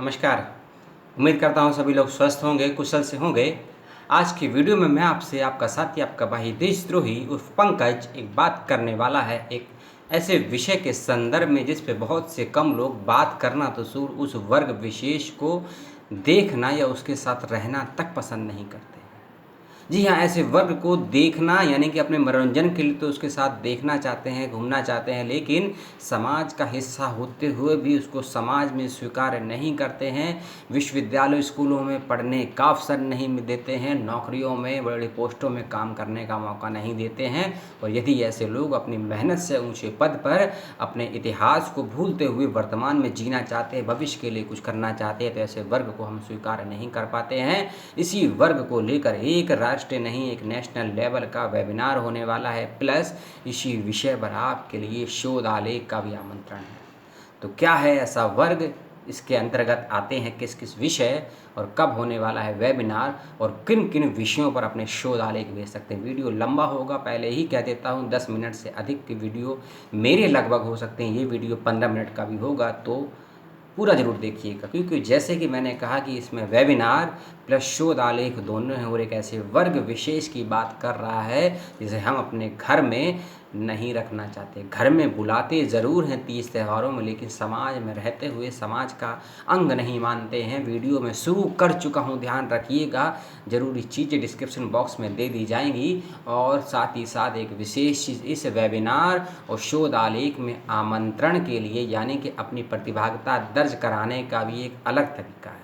नमस्कार। उम्मीद करता हूँ सभी लोग स्वस्थ होंगे, कुशल से होंगे। आज की वीडियो में मैं आपसे आपका साथी, आपका भाई देशद्रोही उर्फ पंकज एक बात करने वाला है, एक ऐसे विषय के संदर्भ में जिस पे बहुत से कम लोग बात करना तो दूर, उस वर्ग विशेष को देखना या उसके साथ रहना तक पसंद नहीं करते। जी हाँ, ऐसे वर्ग को देखना यानी कि अपने मनोरंजन के लिए तो उसके साथ देखना चाहते हैं, घूमना चाहते हैं, लेकिन समाज का हिस्सा होते हुए भी उसको समाज में स्वीकार नहीं करते हैं। विश्वविद्यालय, स्कूलों में पढ़ने का अवसर नहीं देते हैं, नौकरियों में बड़ी पोस्टों में काम करने का मौका नहीं देते हैं। और यदि ऐसे लोग अपनी मेहनत से ऊंचे पद पर अपने इतिहास को भूलते हुए वर्तमान में जीना चाहते हैं, भविष्य के लिए कुछ करना चाहते हैं, तो ऐसे वर्ग को हम स्वीकार नहीं कर पाते हैं। इसी वर्ग को लेकर एक राष्ट्रीय नहीं, एक नेशनल लेवल का वेबिनार होने वाला है, प्लस इसी विषय पर आपके लिए शोध आलेख का भी आमंत्रण है। तो क्या है ऐसा वर्ग, इसके अंतर्गत आते हैं किस किस विषय और कब होने वाला है वेबिनार, और किन किन विषयों पर अपने शोध आलेख भेज सकते हैं। वीडियो लंबा होगा, पहले ही कह देता हूँ, 10 मिनट से अधिक की वीडियो मेरे लगभग हो सकते हैं। ये वीडियो 15 मिनट का भी होगा तो पूरा ज़रूर देखिएगा, क्योंकि जैसे कि मैंने कहा कि इसमें वेबिनार प्लस शोध आलेख दोनों हैं और एक ऐसे वर्ग विशेष की बात कर रहा है जिसे हम अपने घर में नहीं रखना चाहते। घर में बुलाते ज़रूर हैं 30 त्योहारों में, लेकिन समाज में रहते हुए समाज का अंग नहीं मानते हैं। वीडियो में शुरू कर चुका हूं, ध्यान रखिएगा। ज़रूरी चीज़ें डिस्क्रिप्शन बॉक्स में दे दी जाएंगी और साथ ही साथ एक विशेष चीज़, इस वेबिनार और शोध आलेख में आमंत्रण के लिए यानी कि अपनी प्रतिभागिता दर्ज कराने का भी एक अलग तरीका है।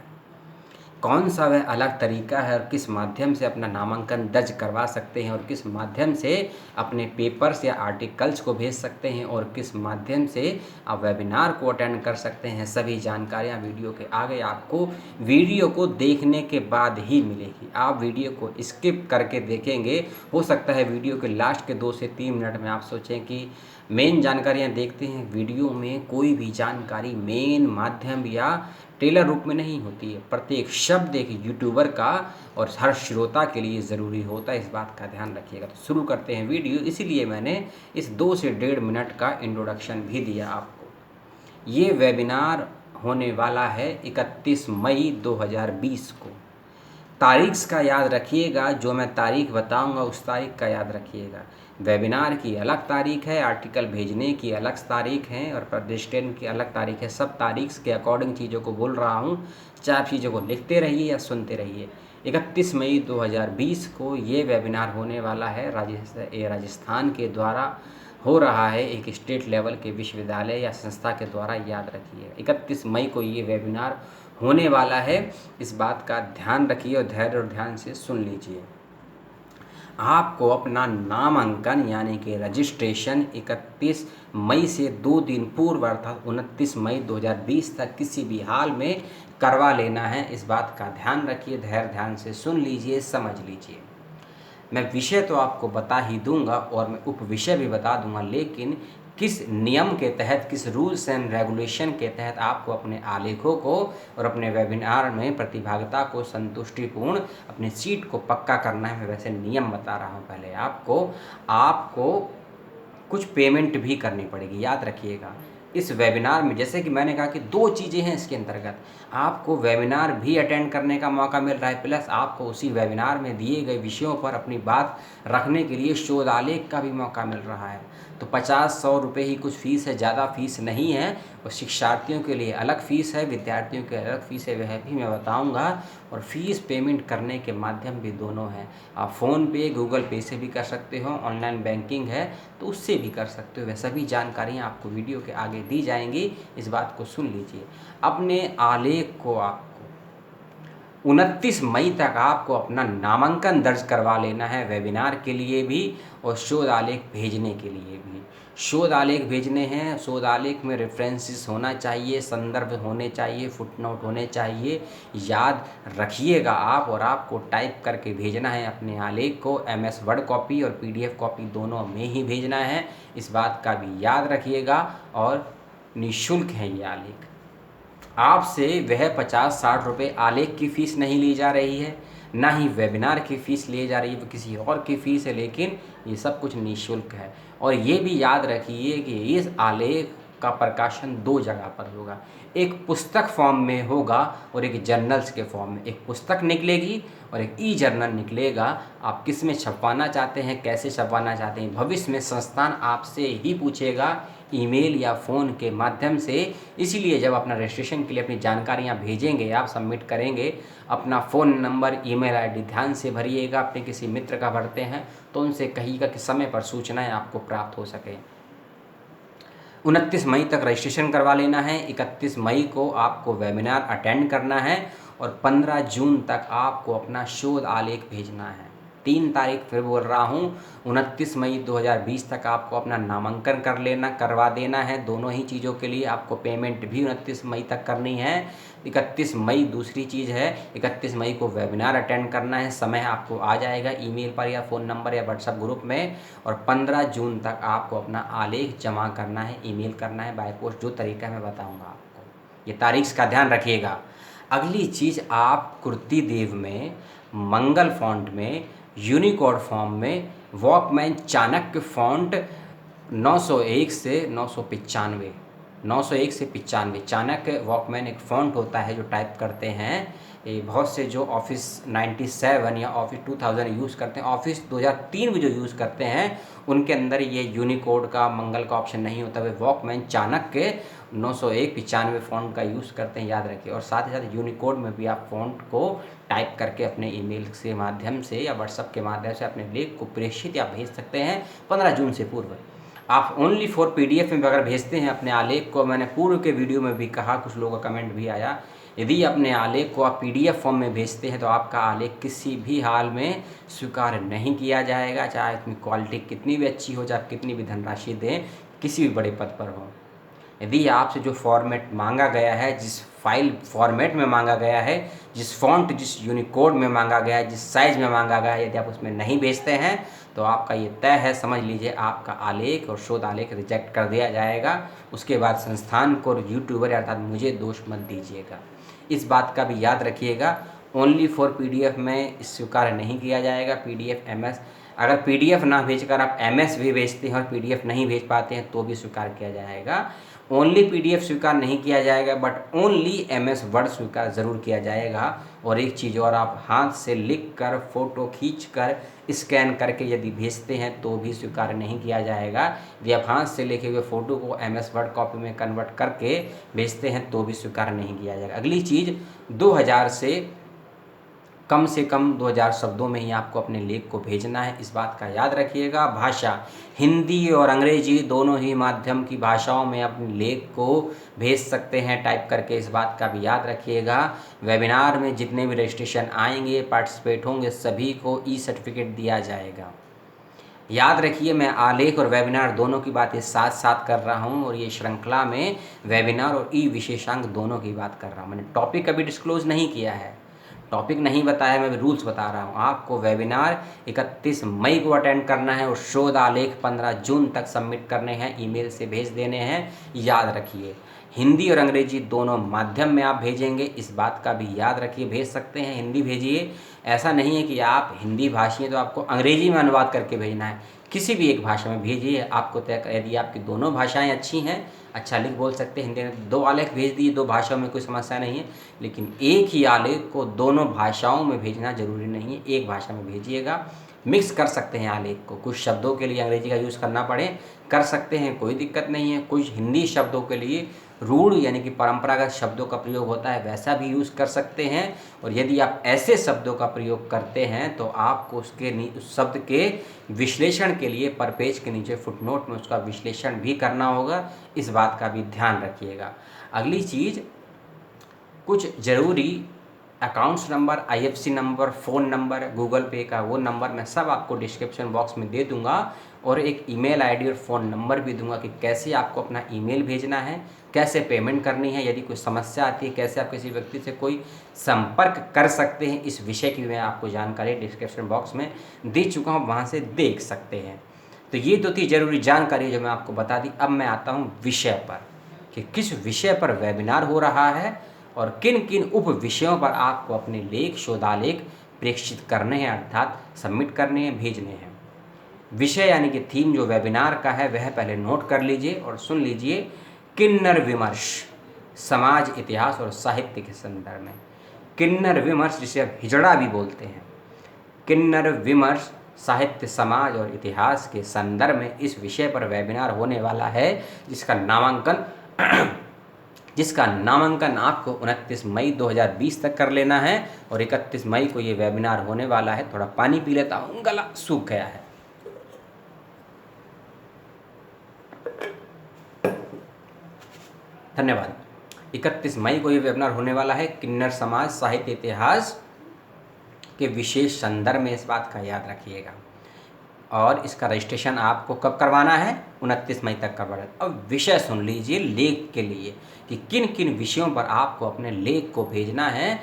कौन सा वह अलग तरीका है और किस माध्यम से अपना नामांकन दर्ज करवा सकते हैं और किस माध्यम से अपने पेपर्स या आर्टिकल्स को भेज सकते हैं और किस माध्यम से आप वेबिनार को अटेंड कर सकते हैं, सभी जानकारियां वीडियो के आगे आपको वीडियो को देखने के बाद ही मिलेगी। आप वीडियो को स्किप करके देखेंगे, हो सकता है वीडियो के लास्ट के 2 से 3 मिनट में आप सोचें कि मेन जानकारियां देखते हैं। वीडियो में कोई भी जानकारी मेन, माध्यम या टेलर रूप में नहीं होती है। प्रत्येक शब्द एक यूट्यूबर का और हर श्रोता के लिए ज़रूरी होता है, इस बात का ध्यान रखिएगा। तो शुरू करते हैं वीडियो। इसीलिए मैंने इस 2 से 1.5 मिनट का इंट्रोडक्शन भी दिया आपको। ये वेबिनार होने वाला है 31 मई 2020 को। तारीख का याद रखिएगा, जो मैं तारीख बताऊंगा उस तारीख का याद रखिएगा। वेबिनार की अलग तारीख है, आर्टिकल भेजने की अलग तारीख है और रजिस्ट्रेशन की अलग तारीख है। सब तारीख के अकॉर्डिंग चीज़ों को बोल रहा हूँ, चाहे आप चीज़ों को लिखते रहिए या सुनते रहिए। 31 मई 2020 को ये वेबिनार होने वाला है। राजस्थान के द्वारा हो रहा है, एक स्टेट लेवल के विश्वविद्यालय या संस्था के द्वारा, याद रखिए 31 मई को ये वेबिनार होने वाला है। इस बात का ध्यान रखिए और धैर्य और ध्यान से सुन लीजिए। आपको अपना नामांकन यानी कि रजिस्ट्रेशन 31 मई से 2 दिन पूर्व अर्थात 29 मई 2020 तक किसी भी हाल में करवा लेना है। इस बात का ध्यान रखिए, धैर्य ध्यान से सुन लीजिए, समझ लीजिए। मैं विषय तो आपको बता ही दूंगा और मैं उप विषय भी बता दूंगा, लेकिन किस नियम के तहत, किस रूल्स एंड रेगुलेशन के तहत आपको अपने आलेखों को और अपने वेबिनार में प्रतिभागिता को संतुष्टिपूर्ण अपनी सीट को पक्का करना है, मैं वैसे नियम बता रहा हूँ। पहले आपको कुछ पेमेंट भी करनी पड़ेगी, याद रखिएगा। इस वेबिनार में जैसे कि मैंने कहा कि 2 चीज़ें हैं इसके अंतर्गत। आपको वेबिनार भी अटेंड करने का मौका मिल रहा है, प्लस आपको उसी वेबिनार में दिए गए विषयों पर अपनी बात रखने के लिए शोध आलेख का भी मौका मिल रहा है। तो 50-100 रुपये ही कुछ फ़ीस है, ज़्यादा फीस नहीं है। और शिक्षार्थियों के लिए अलग फ़ीस है, विद्यार्थियों के अलग फ़ीस है, वह भी मैं बताऊंगा। और फ़ीस पेमेंट करने के माध्यम भी दोनों हैं। आप फ़ोनपे, गूगल पे से भी कर सकते हो, ऑनलाइन बैंकिंग है तो उससे भी कर सकते हो। वह सभी जानकारियाँ आपको वीडियो के आगे दी जाएंगी, इस बात को सुन लीजिए। अपने आलेख को आपको 29 मई तक आपको अपना नामांकन दर्ज करवा लेना है, वेबिनार के लिए भी और शोध आलेख भेजने के लिए भी। शोध आलेख भेजने हैं, शोध आलेख में रेफरेंसेस होना चाहिए, संदर्भ होने चाहिए, फुटनोट होने चाहिए, याद रखिएगा आप। और आपको टाइप करके भेजना है अपने आलेख को, MS वर्ड कॉपी और PDF कॉपी दोनों में ही भेजना है, इस बात का भी याद रखिएगा। और निःशुल्क है ये आलेख। आपसे वह 50-60 रुपये आलेख की फ़ीस नहीं ली जा रही है, ना ही वेबिनार की फ़ीस ली जा रही है, वो किसी और की फ़ीस है, लेकिन ये सब कुछ निःशुल्क है। और ये भी याद रखिए कि इस आलेख का प्रकाशन दो जगह पर होगा, एक पुस्तक फॉर्म में होगा और एक जर्नल्स के फॉर्म में। एक पुस्तक निकलेगी और एक ई जर्नल निकलेगा। आप किस में छपवाना चाहते हैं, कैसे छपवाना चाहते हैं, भविष्य में संस्थान आपसे ही पूछेगा, ईमेल या फ़ोन के माध्यम से। इसीलिए जब अपना रजिस्ट्रेशन के लिए अपनी जानकारियां भेजेंगे, आप सबमिट करेंगे, अपना फ़ोन नंबर, ईमेल आईडी ध्यान से भरिएगा। अपने किसी मित्र का भरते हैं तो उनसे कहिएगा कि समय पर सूचनाएं आपको प्राप्त हो सके। 29 मई तक रजिस्ट्रेशन करवा लेना है। 31 मई को आपको वेबिनार अटेंड करना है और 15 जून तक आपको अपना शोध आलेख भेजना है। 3 तारीख फिर बोल रहा हूँ, 29 मई 2020 तक आपको अपना नामांकन करवा देना है। दोनों ही चीज़ों के लिए आपको पेमेंट भी 29 मई तक करनी है। 31 मई दूसरी चीज़ है, 31 मई को वेबिनार अटेंड करना है। समय आपको आ जाएगा ईमेल पर या फ़ोन नंबर या व्हाट्सएप ग्रुप में। और 15 जून तक आपको अपना आलेख जमा करना है, ईमेल करना है, बाय पोस्ट, जो तरीका मैं बताऊंगा आपको। ये तारीख का ध्यान रखिएगा। अगली चीज़, आप कुर्ती देव में, मंगल फॉन्ट में, यूनिकोड फॉर्म में, वॉकमैन चाणक्य फॉन्ट 901 से 995, 901 से 95। चाणक्य वॉकमैन एक फ़ॉन्ट होता है जो टाइप करते हैं। ये बहुत से जो ऑफिस 97 या ऑफिस 2000 यूज़ करते हैं, ऑफिस 2003 भी जो यूज़ करते हैं, उनके अंदर ये यूनिकोड का, मंगल का ऑप्शन नहीं होता। वे वॉकमैन चाणक्य 901 95 फ़ॉन्ट का यूज़ करते हैं, याद रखिए। और साथ ही साथ यूनिकोड में भी आप फ़ॉन्ट को टाइप करके अपने ईमेल के माध्यम से या व्हाट्सएप के माध्यम से अपने लेख को प्रेषित या भेज सकते हैं 15 जून से पूर्व। आप ओनली फॉर PDF में अगर भेजते हैं अपने आलेख को, मैंने पूर्व के वीडियो में भी कहा, कुछ लोगों का कमेंट भी आया, यदि अपने आलेख को आप PDF फॉर्म में भेजते हैं तो आपका आलेख किसी भी हाल में स्वीकार नहीं किया जाएगा, चाहे इसमें क्वालिटी कितनी भी अच्छी हो, चाहे कितनी भी धनराशि दें, किसी भी बड़े पद पर हो। यदि आपसे जो फॉर्मेट मांगा गया है, जिस फाइल फॉर्मेट में मांगा गया है, जिस फॉन्ट, जिस यूनिकोड में मांगा गया है, जिस साइज़ में मांगा गया है, यदि आप उसमें नहीं भेजते हैं तो आपका ये तय है, समझ लीजिए, आपका आलेख और शोध आलेख रिजेक्ट कर दिया जाएगा। उसके बाद संस्थान को और यूट्यूबर अर्थात मुझे दोष मत दीजिएगा। इस बात का भी याद रखिएगा। ओनली फॉर PDF में स्वीकार नहीं किया जाएगा। PDF MS, अगर PDF ना भेजकर आप MS भी भेजते हैं और PDF नहीं भेज पाते हैं तो भी स्वीकार किया जाएगा। ओनली PDF स्वीकार नहीं किया जाएगा, बट ओनली MS वर्ड स्वीकार ज़रूर किया जाएगा। और एक चीज़ और, आप हाथ से लिख कर, फोटो खींच कर, स्कैन करके यदि भेजते हैं तो भी स्वीकार नहीं किया जाएगा। यदि आप हाथ से लिखे हुए फ़ोटो को MS वर्ड कॉपी में कन्वर्ट करके भेजते हैं तो भी स्वीकार नहीं किया जाएगा। अगली चीज़, 2000 से कम 2000 शब्दों में ही आपको अपने लेख को भेजना है, इस बात का याद रखिएगा। भाषा, हिंदी और अंग्रेजी दोनों ही माध्यम की भाषाओं में अपने लेख को भेज सकते हैं टाइप करके, इस बात का भी याद रखिएगा। वेबिनार में जितने भी रजिस्ट्रेशन आएंगे, पार्टिसिपेट होंगे, सभी को सर्टिफिकेट दिया जाएगा। याद रखिए, मैं आलेख और वेबिनार दोनों की बातें साथ साथ कर रहा हूं और ये श्रृंखला में वेबिनार और विशेषांक दोनों की बात कर रहा हूं। मैंने टॉपिक अभी डिस्क्लोज नहीं किया है, टॉपिक नहीं बताया, मैं रूल्स बता रहा हूँ आपको। वेबिनार 31 मई को अटेंड करना है और शोध आलेख 15 जून तक सबमिट करने हैं, ईमेल से भेज देने हैं। याद रखिए, हिंदी और अंग्रेजी दोनों माध्यम में आप भेजेंगे, इस बात का भी याद रखिए। भेज सकते हैं, हिंदी भेजिए। ऐसा नहीं है कि आप हिंदी भाषी हैं तो आपको अंग्रेजी में अनुवाद करके भेजना है, किसी भी एक भाषा में भेजिए। आपको तय, यदि आपकी दोनों भाषाएं अच्छी हैं, अच्छा लिख बोल सकते हैं, हिंदी में 2 आलेख भेज दिए, 2 भाषाओं में कोई समस्या नहीं है। लेकिन एक ही आलेख को दोनों भाषाओं में भेजना जरूरी नहीं है, एक भाषा में भेजिएगा। मिक्स कर सकते हैं आलेख को, कुछ शब्दों के लिए अंग्रेजी का यूज़ करना पड़े कर सकते हैं, कोई दिक्कत नहीं है। कुछ हिंदी शब्दों के लिए रूढ़ यानी कि परंपरागत शब्दों का प्रयोग होता है, वैसा भी यूज़ कर सकते हैं। और यदि आप ऐसे शब्दों का प्रयोग करते हैं तो आपको उस शब्द के विश्लेषण के लिए पर पेज के नीचे फुटनोट में उसका विश्लेषण भी करना होगा, इस बात का भी ध्यान रखिएगा। अगली चीज़, कुछ ज़रूरी accounts number, IFC number, phone number, Google पे का वो नंबर मैं सब आपको डिस्क्रिप्शन बॉक्स में दे दूंगा और एक ईमेल आईडी और फ़ोन नंबर भी दूंगा कि कैसे आपको अपना ईमेल भेजना है, कैसे पेमेंट करनी है, यदि कोई समस्या आती है कैसे आप किसी व्यक्ति से कोई संपर्क कर सकते हैं, इस विषय की मैं आपको जानकारी डिस्क्रिप्शन बॉक्स में दे चुका हूँ, वहाँ से देख सकते हैं। तो ये 2-3 ज़रूरी जानकारी जो मैं आपको बता दी। अब मैं आता हूँ विषय पर कि किस विषय पर वेबिनार हो रहा है और किन किन उप विषयों पर आपको अपने लेख, शोधालेख प्रेषित करने हैं, अर्थात सबमिट करने हैं, भेजने हैं। विषय यानी कि थीम जो वेबिनार का है वह पहले नोट कर लीजिए और सुन लीजिए किन्नर विमर्श, समाज, इतिहास और साहित्य के संदर्भ में। किन्नर विमर्श, जिसे अब हिजड़ा भी बोलते हैं, किन्नर विमर्श साहित्य, समाज और इतिहास के संदर्भ में इस विषय पर वेबिनार होने वाला है, जिसका नामांकन आपको 29 मई 2020 तक कर लेना है और 31 मई को ये वेबिनार होने वाला है। थोड़ा पानी पी लेता हूँ, गला सूख गया है। धन्यवाद। 31 मई को ये वेबिनार होने वाला है। किन्नर समाज, साहित्य, इतिहास के विशेष संदर्भ में इस बात का याद रखिएगा। और इसका रजिस्ट्रेशन आपको कब करवाना है? 29 मई तक करवाना है। अब विषय सुन लीजिए लेख के लिए कि किन किन विषयों पर आपको अपने लेख को भेजना है।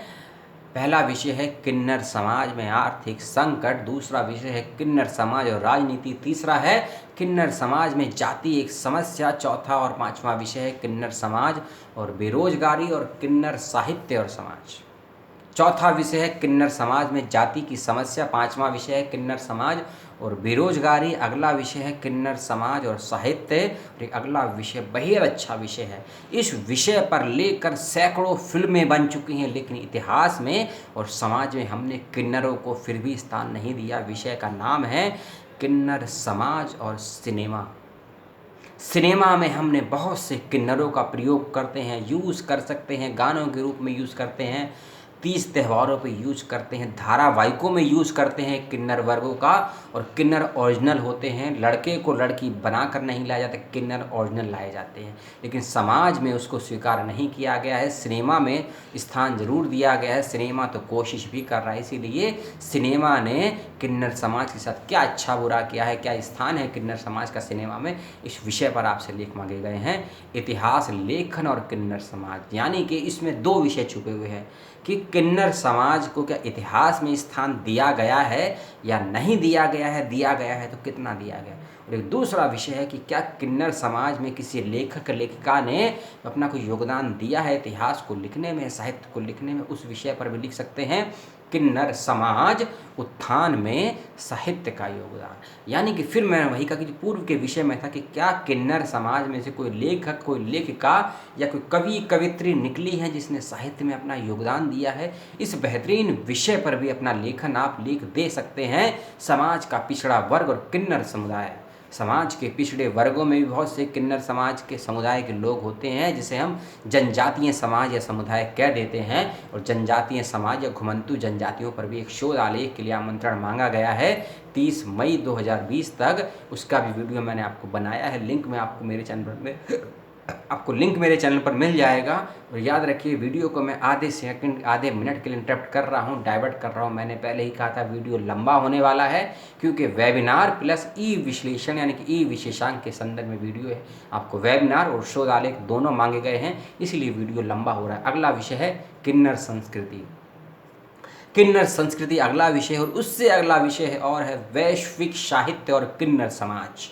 पहला विषय है किन्नर समाज में आर्थिक संकट, दूसरा विषय है किन्नर समाज और राजनीति, तीसरा है किन्नर समाज में जाति एक समस्या, चौथा और पांचवा विषय है किन्नर समाज और बेरोजगारी और किन्नर साहित्य और समाज। चौथा विषय है किन्नर समाज में जाति की समस्या, पांचवा विषय है किन्नर समाज और बेरोजगारी, अगला विषय है किन्नर समाज और साहित्य, और एक अगला विषय बेहद अच्छा विषय है। इस विषय पर लेकर सैकड़ों फिल्में बन चुकी हैं, लेकिन इतिहास में और समाज में हमने किन्नरों को फिर भी स्थान नहीं दिया। विषय का नाम है किन्नर समाज और सिनेमा। सिनेमा में हमने बहुत से किन्नरों का प्रयोग करते हैं, यूज़ कर सकते हैं, गानों के रूप में यूज़ करते हैं, 30 त्योहारों पे यूज करते हैं, धारावाहिकों में यूज़ करते हैं किन्नर वर्गों का। और किन्नर ओरिजिनल होते हैं, लड़के को लड़की बनाकर नहीं लाए जाते, किन्नर ओरिजिनल लाए जाते हैं। लेकिन समाज में उसको स्वीकार नहीं किया गया है, सिनेमा में स्थान जरूर दिया गया है। सिनेमा तो कोशिश भी कर रहा है, इसीलिए सिनेमा ने किन्नर समाज के साथ क्या अच्छा बुरा किया है, क्या स्थान है किन्नर समाज का सिनेमा में, इस विषय पर आपसे लेख मांगे गए हैं। इतिहास लेखन और किन्नर समाज, यानी कि इसमें दो विषय छुपे हुए हैं कि किन्नर समाज को क्या इतिहास में स्थान दिया गया है या नहीं दिया गया है तो कितना दिया गया। और एक दूसरा विषय है कि क्या किन्नर समाज में किसी लेखक लेखिका ने अपना कोई योगदान दिया है इतिहास को लिखने में, साहित्य को लिखने में। उस विषय पर भी लिख सकते हैं किन्नर समाज उत्थान में साहित्य का योगदान। यानी कि फिर मैं वही कहा कि पूर्व के विषय में था कि क्या किन्नर समाज में से कोई लेखक, कोई लेखिका या कोई कवि कवित्री निकली है जिसने साहित्य में अपना योगदान दिया है। इस बेहतरीन विषय पर भी अपना लेखन आप लिख दे सकते हैं। समाज का पिछड़ा वर्ग और किन्नर समुदाय, समाज के पिछड़े वर्गों में भी बहुत से किन्नर समाज के समुदाय के लोग होते हैं, जिसे हम जनजातीय समाज या समुदाय कह देते हैं। और जनजातीय समाज या घुमंतू जनजातियों पर भी एक शोध आलेख के लिए आमंत्रण मांगा गया है 30 मई 2020 तक। उसका भी वीडियो मैंने आपको बनाया है, लिंक में आपको मेरे चैनल पर मिल जाएगा। और याद रखिए, वीडियो को मैं आधे मिनट के लिए इंटरप्ट कर रहा हूँ, डाइवर्ट कर रहा हूँ। मैंने पहले ही कहा था वीडियो लंबा होने वाला है, क्योंकि वेबिनार प्लस ई विश्लेषण यानी कि ई विशेषांक के संदर्भ में वीडियो है। आपको वेबिनार और शोध आलेख दोनों मांगे गए हैं, इसलिए वीडियो लंबा हो रहा है। अगला विषय है किन्नर संस्कृति। किन्नर संस्कृति अगला विषय है, और उससे अगला विषय है और है वैश्विक साहित्य और किन्नर समाज।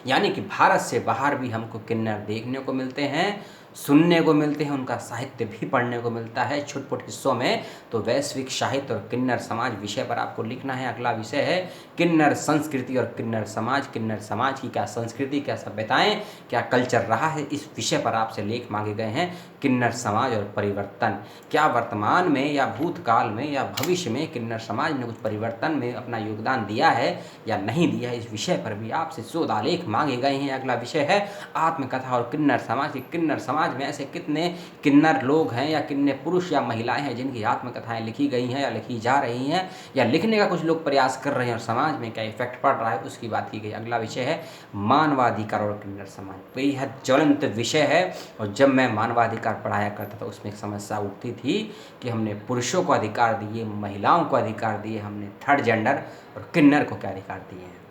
यानी कि भारत से बाहर भी हमको किन्नर देखने को मिलते हैं, सुनने को मिलते हैं, उनका साहित्य भी पढ़ने को मिलता है छुटपुट हिस्सों में। तो वैश्विक साहित्य और किन्नर समाज विषय पर आपको लिखना है। अगला विषय है किन्नर संस्कृति और किन्नर समाज। किन्नर समाज की क्या संस्कृति, क्या सभ्यताएं, क्या कल्चर रहा है, इस विषय पर आपसे लेख मांगे गए हैं। किन्नर समाज और परिवर्तन, क्या वर्तमान में या भूतकाल में या भविष्य में किन्नर समाज ने कुछ परिवर्तन में अपना योगदान दिया है या नहीं दिया है, इस विषय पर भी आपसे शोध आलेख मांगे गए हैं। अगला विषय है आत्मकथा और किन्नर समाज। किन्नर समाज में ऐसे कितने किन्नर लोग हैं या कितने पुरुष या महिलाएं हैं जिनकी आत्मकथाएं लिखी गई हैं या लिखी जा रही हैं या लिखने का कुछ लोग प्रयास कर रहे हैं, और समाज में क्या इफेक्ट पड़ रहा है, उसकी बात की गई। अगला विषय है मानवाधिकार और किन्नर समाज। बेहद ज्वलंत विषय है, और जब मैं मानवाधिकार पढ़ाया करता था उसमें एक समस्या उठती थी कि हमने पुरुषों को अधिकार दिए, महिलाओं को अधिकार दिए, हमने थर्ड जेंडर और किन्नर को क्या अधिकार दिए हैं।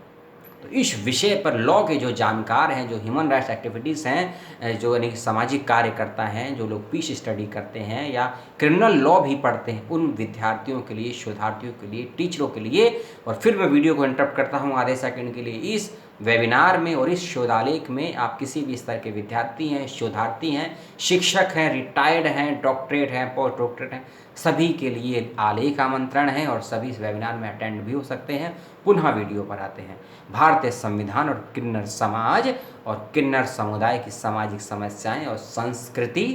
तो इस विषय पर लॉ के जो जानकार हैं, जो ह्यूमन राइट्स एक्टिविटीज़ हैं, जो यानी सामाजिक कार्यकर्ता हैं, जो लोग पीस स्टडी करते हैं या क्रिमिनल लॉ भी पढ़ते हैं, उन विद्यार्थियों के लिए, शोधार्थियों के लिए, टीचरों के लिए। और फिर मैं वीडियो को इंटरप्ट करता हूं आधे सेकंड के लिए। इस वेबिनार में और इस शोधालेख में आप किसी भी स्तर के विद्यार्थी हैं, शोधार्थी हैं, शिक्षक हैं, रिटायर्ड हैं, डॉक्टरेट हैं, पोस्ट डॉक्टरेट हैं, सभी के लिए आलेख आमंत्रण है और सभी इस वेबिनार में अटेंड भी हो सकते हैं। पुनः वीडियो पर आते हैं। भारतीय संविधान और किन्नर समाज और किन्नर समुदाय की सामाजिक समस्याएं और संस्कृति,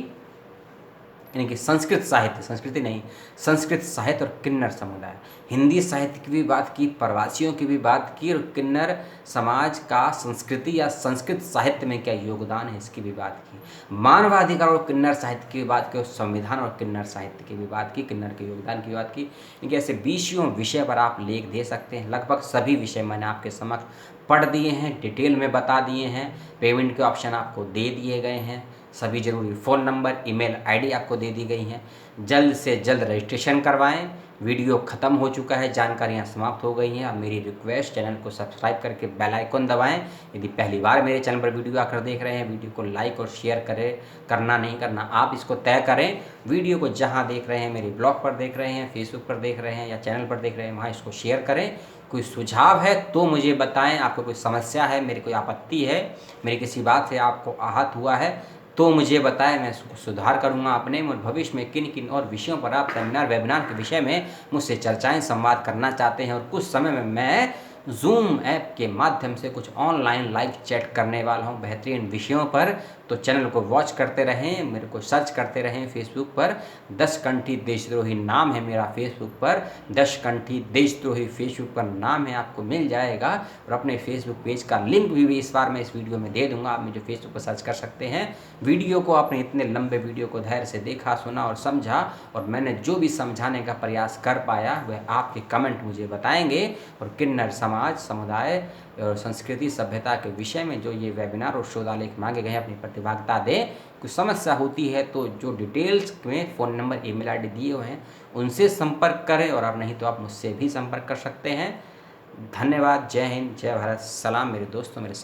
यानी कि संस्कृत साहित्य, संस्कृति नहीं, संस्कृत साहित्य और किन्नर समुदाय, हिंदी साहित्य की भी बात की, प्रवासियों की भी बात की और किन्नर समाज का संस्कृति या संस्कृत साहित्य में क्या योगदान है इसकी भी बात की, मानवाधिकार और किन्नर साहित्य की भी बात की और संविधान और किन्नर साहित्य की भी बात की, किन्नर के योगदान की बात की। यानी ऐसे 20 विषय पर आप लेख दे सकते हैं। लगभग सभी विषय मैंने आपके समक्ष पढ़ दिए हैं, डिटेल में बता दिए हैं, पेमेंट के ऑप्शन आपको दे दिए गए हैं, सभी जरूरी फ़ोन नंबर, ईमेल आईडी आपको दे दी गई हैं। जल्द से जल्द रजिस्ट्रेशन करवाएं। वीडियो ख़त्म हो चुका है, जानकारियाँ समाप्त हो गई हैं। अब मेरी रिक्वेस्ट, चैनल को सब्सक्राइब करके बेल आइकन दबाएं। यदि पहली बार मेरे चैनल पर वीडियो आकर देख रहे हैं, वीडियो को लाइक और शेयर करें, करना नहीं करना आप इसको तय करें। वीडियो को जहाँ देख रहे हैं, मेरे ब्लॉग पर देख रहे हैं, फेसबुक पर देख रहे हैं या चैनल पर देख रहे हैं, वहाँ इसको शेयर करें। कोई सुझाव है तो मुझे बताएं, आपको कोई समस्या है, मेरी कोई आपत्ति है, मेरी किसी बात से आपको आहत हुआ है तो मुझे बताएं, मैं उसको सुधार करूंगा अपने और भविष्य में किन किन और विषयों पर आप सेमिनार वेबिनार के विषय में मुझसे चर्चाएं संवाद करना चाहते हैं। और कुछ समय में मैं जूम ऐप के माध्यम से कुछ ऑनलाइन लाइव चैट करने वाला हूं बेहतरीन विषयों पर, तो चैनल को वॉच करते रहें, मेरे को सर्च करते रहें फेसबुक पर। 10 कंठी देशद्रोही नाम है मेरा फेसबुक पर, 10 कंठी देशद्रोही फेसबुक पर नाम है, आपको मिल जाएगा। और अपने फेसबुक पेज का लिंक भी इस बार मैं इस वीडियो में दे दूंगा, आप मुझे फेसबुक पर सर्च कर सकते हैं। वीडियो को, आपने इतने लंबे वीडियो को धैर्य से देखा, सुना और समझा, और मैंने जो भी समझाने का प्रयास कर पाया वह आपके कमेंट मुझे बताएंगे। और किन्नर समाज, समुदाय और संस्कृति सभ्यता के विषय में जो ये वेबिनार और शोधालेख मांगे गए हैं, अपनी प्रतिभागिता दें। कुछ समस्या होती है तो जो डिटेल्स में फ़ोन नंबर, ईमेल आईडी दिए हुए हैं उनसे संपर्क करें, और अब नहीं तो आप मुझसे भी संपर्क कर सकते हैं। धन्यवाद। जय हिंद, जय भारत, सलाम मेरे दोस्तों, मेरे